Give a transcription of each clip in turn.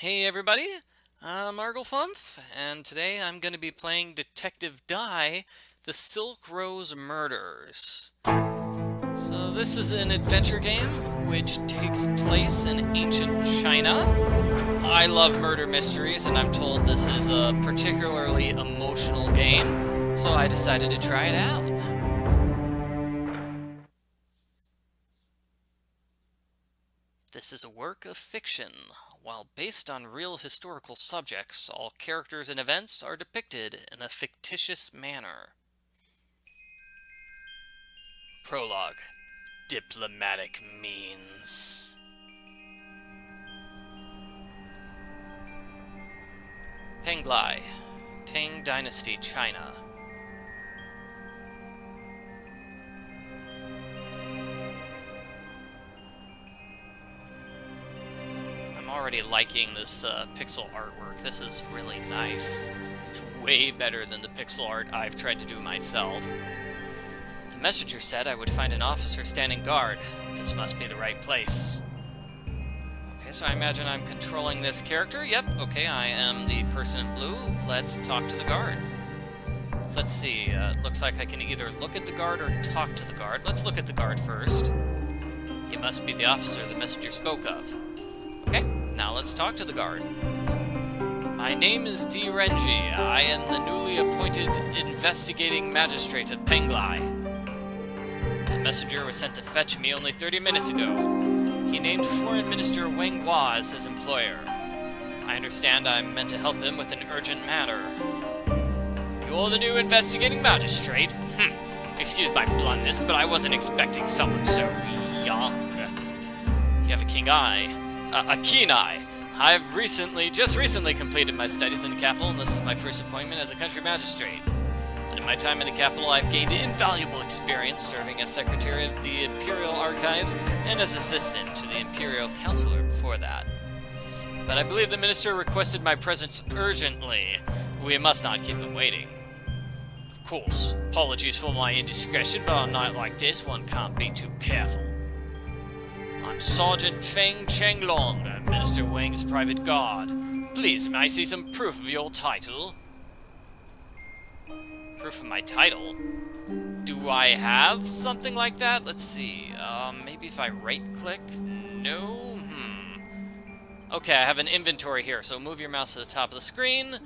Hey everybody, I'm Arglefumf, and today I'm going to be playing Detective Dai, The Silk Rose Murders. So this is an adventure game which takes place in ancient China. I love murder mysteries, and I'm told this is a particularly emotional game, so I decided to try it out. This is a work of fiction. While based on real historical subjects, all characters and events are depicted in a fictitious manner. Prologue: Diplomatic Means. Penglai, Tang Dynasty, China. I'm already liking this pixel artwork. This is really nice. It's way better than the pixel art I've tried to do myself. The messenger said I would find an officer standing guard. This must be the right place. Okay, so I imagine I'm controlling this character. Yep, okay, I am the person in blue. Let's talk to the guard. Let's see, looks like I can either look at the guard or talk to the guard. Let's look at the guard first. He must be the officer the messenger spoke of. Okay, now let's talk to the guard. My name is Renjie. I am the newly appointed investigating magistrate of Penglai. The messenger was sent to fetch me only 30 minutes ago. He named Foreign Minister Wang Wah as his employer. I understand I'm meant to help him with an urgent matter. You're the new investigating magistrate? Excuse my bluntness, but I wasn't expecting someone so young. You have a keen eye. I've just recently completed my studies in the capital, and this is my first appointment as a country magistrate. And in my time in the capital, I've gained invaluable experience serving as secretary of the Imperial Archives and as assistant to the Imperial Counselor before that. But I believe the minister requested my presence urgently. We must not keep him waiting. Of course, apologies for my indiscretion, but on a night like this, one can't be too careful. I'm Sergeant Feng Chenglong, Minister Wang's private guard. Please, may I see some proof of your title? Proof of my title? Do I have something like that? Let's see. Maybe if I right-click? No? Okay, I have an inventory here, so move your mouse to the top of the screen.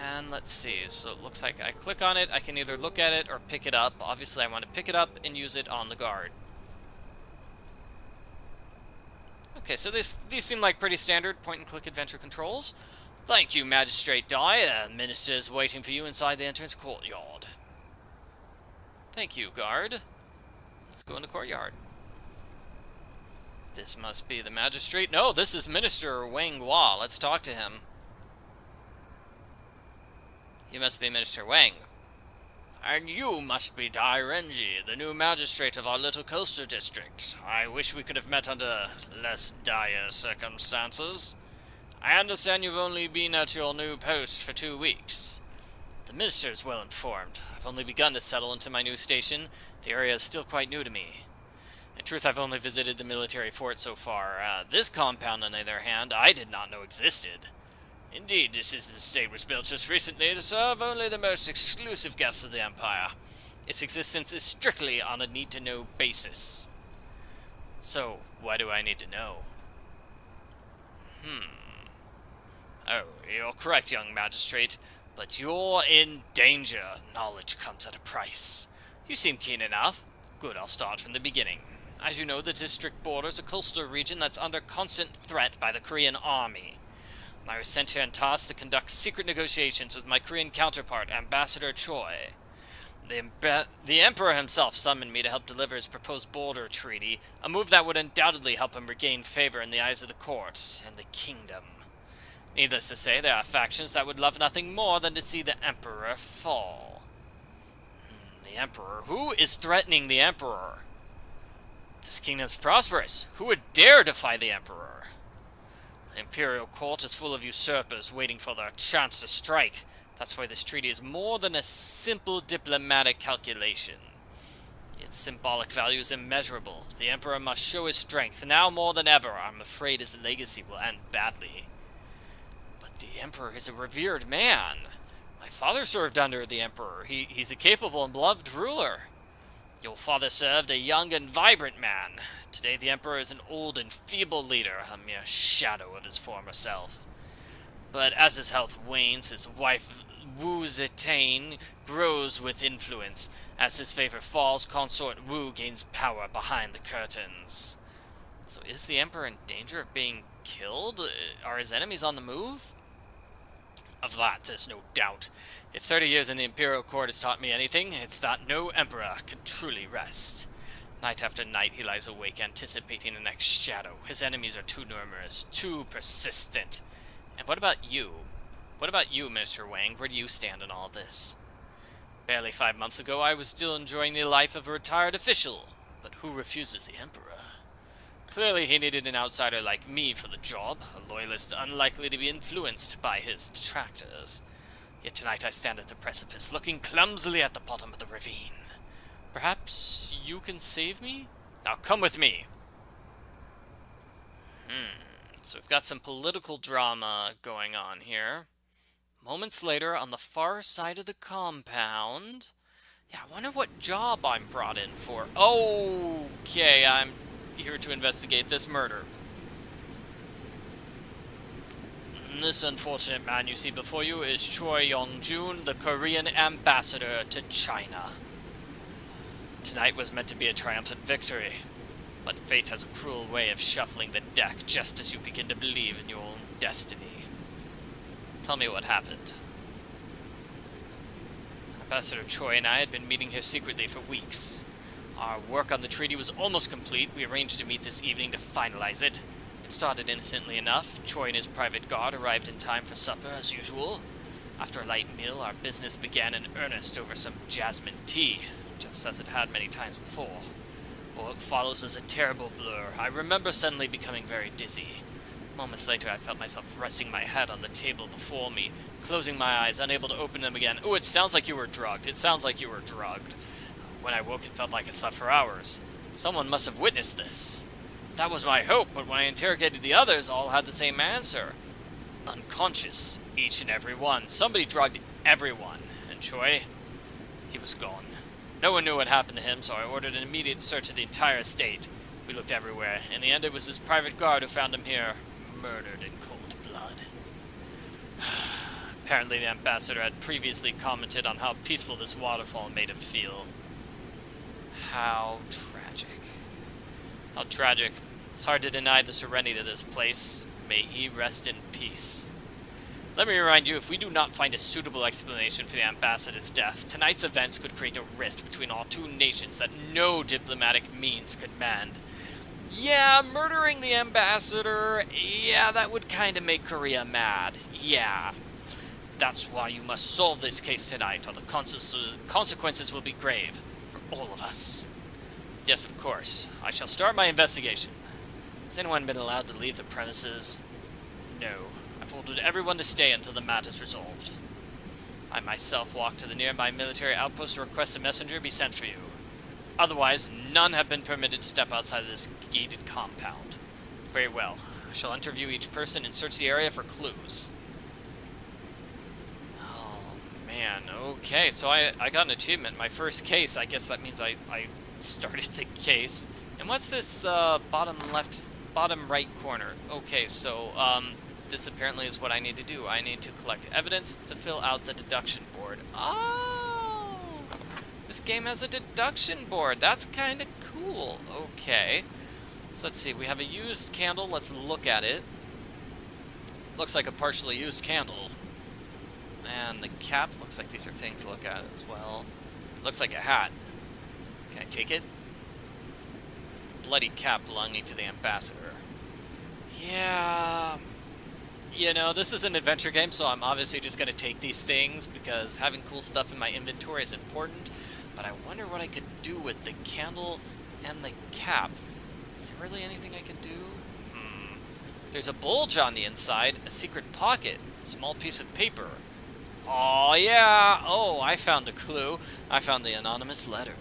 And let's see, so it looks like I click on it, I can either look at it or pick it up. Obviously I want to pick it up and use it on the guard. Okay, so these seem like pretty standard point-and-click adventure controls. Thank you, Magistrate Dai. The minister is waiting for you inside the entrance courtyard. Thank you, guard. Let's go in the courtyard. This must be the magistrate. No, this is Minister Wang Wah. Let's talk to him. You must be Minister Wang. And you must be Dai Renjie, the new magistrate of our little coastal district. I wish we could have met under less dire circumstances. I understand you've only been at your new post for 2 weeks. The minister is well informed. I've only begun to settle into my new station. The area is still quite new to me. In truth, I've only visited the military fort so far. This compound, on the other hand, I did not know existed. Indeed, this estate was built just recently to serve only the most exclusive guests of the Empire. Its existence is strictly on a need-to-know basis. So, why do I need to know? Oh, you're correct, young magistrate, but you're in danger. Knowledge comes at a price. You seem keen enough. Good, I'll start from the beginning. As you know, the district borders a coastal region that's under constant threat by the Korean army. I was sent here and tasked to conduct secret negotiations with my Korean counterpart, Ambassador Choi. The Emperor himself summoned me to help deliver his proposed border treaty, a move that would undoubtedly help him regain favor in the eyes of the court and the kingdom. Needless to say, there are factions that would love nothing more than to see the Emperor fall. The Emperor? Who is threatening the Emperor? This kingdom's prosperous. Who would dare defy the Emperor? The Imperial Court is full of usurpers waiting for their chance to strike. That's why this treaty is more than a simple diplomatic calculation. Its symbolic value is immeasurable. The Emperor must show his strength. Now more than ever, I'm afraid his legacy will end badly. The Emperor is a revered man. My father served under the Emperor. He's a capable and beloved ruler. Your father served a young and vibrant man. Today the Emperor is an old and feeble leader, a mere shadow of his former self. But as his health wanes, his wife Wu Zetian grows with influence. As his favor falls, consort Wu gains power behind the curtains. So is the Emperor in danger of being killed? Are his enemies on the move? Of that, there's no doubt. If 30 years in the Imperial Court has taught me anything, it's that no Emperor can truly rest. Night after night he lies awake, anticipating the next shadow. His enemies are too numerous, too persistent. And what about you? What about you, Minister Wang? Where do you stand in all this? Barely 5 months ago, I was still enjoying the life of a retired official. But who refuses the Emperor? Clearly he needed an outsider like me for the job, a loyalist unlikely to be influenced by his detractors. Yet tonight I stand at the precipice, looking clumsily at the bottom of the ravine. Perhaps you can save me? Now come with me! So we've got some political drama going on here. Moments later, on the far side of the compound... Yeah, I wonder what job I'm brought in for. Okay, I'm here to investigate this murder. This unfortunate man you see before you is Choi Yongjun, the Korean Ambassador to China. Tonight was meant to be a triumphant victory, but fate has a cruel way of shuffling the deck just as you begin to believe in your own destiny. Tell me what happened. Ambassador Choi and I had been meeting here secretly for weeks. Our work on the treaty was almost complete. We arranged to meet this evening to finalize it. It started innocently enough. Choi and his private guard arrived in time for supper, as usual. After a light meal, our business began in earnest over some jasmine tea, just as it had many times before. What follows is a terrible blur. I remember suddenly becoming very dizzy. Moments later, I felt myself resting my head on the table before me, closing my eyes, unable to open them again. Oh, it sounds like you were drugged. It sounds like you were drugged. When I woke, it felt like I slept for hours. Someone must have witnessed this. That was my hope, but when I interrogated the others, all had the same answer. Unconscious, each and every one. Somebody drugged everyone. And Choi, he was gone. No one knew what happened to him, so I ordered an immediate search of the entire estate. We looked everywhere. In the end, it was his private guard who found him here, murdered in cold blood. Apparently, the ambassador had previously commented on how peaceful this waterfall made him feel. How tragic. How tragic. It's hard to deny the serenity of this place. May he rest in peace. Let me remind you, if we do not find a suitable explanation for the ambassador's death, tonight's events could create a rift between our two nations that no diplomatic means could mend. Yeah, murdering the ambassador, yeah, that would kind of make Korea mad. Yeah. That's why you must solve this case tonight, or the consequences will be grave for all of us. Yes, of course. I shall start my investigation. Has anyone been allowed to leave the premises? No. I've ordered everyone to stay until the matter is resolved. I myself walked to the nearby military outpost to request a messenger be sent for you. Otherwise, none have been permitted to step outside of this gated compound. Very well. I shall interview each person and search the area for clues. Oh, man. Okay, so I got an achievement. My first case. I guess that means I started the case. And what's this bottom right corner? Okay, so this apparently is what I need to do. I need to collect evidence to fill out the deduction board. Oh! This game has a deduction board. That's kind of cool. Okay. So let's see. We have a used candle. Let's look at it. Looks like a partially used candle. And the cap. Looks like these are things to look at as well. Looks like a hat. Can I take it? Bloody cap belonging to the ambassador. Yeah... You know, this is an adventure game, so I'm obviously just going to take these things because having cool stuff in my inventory is important. But I wonder what I could do with the candle and the cap. Is there really anything I can do? There's a bulge on the inside, a secret pocket, a small piece of paper. Oh, yeah! Oh, I found a clue. I found the anonymous letter.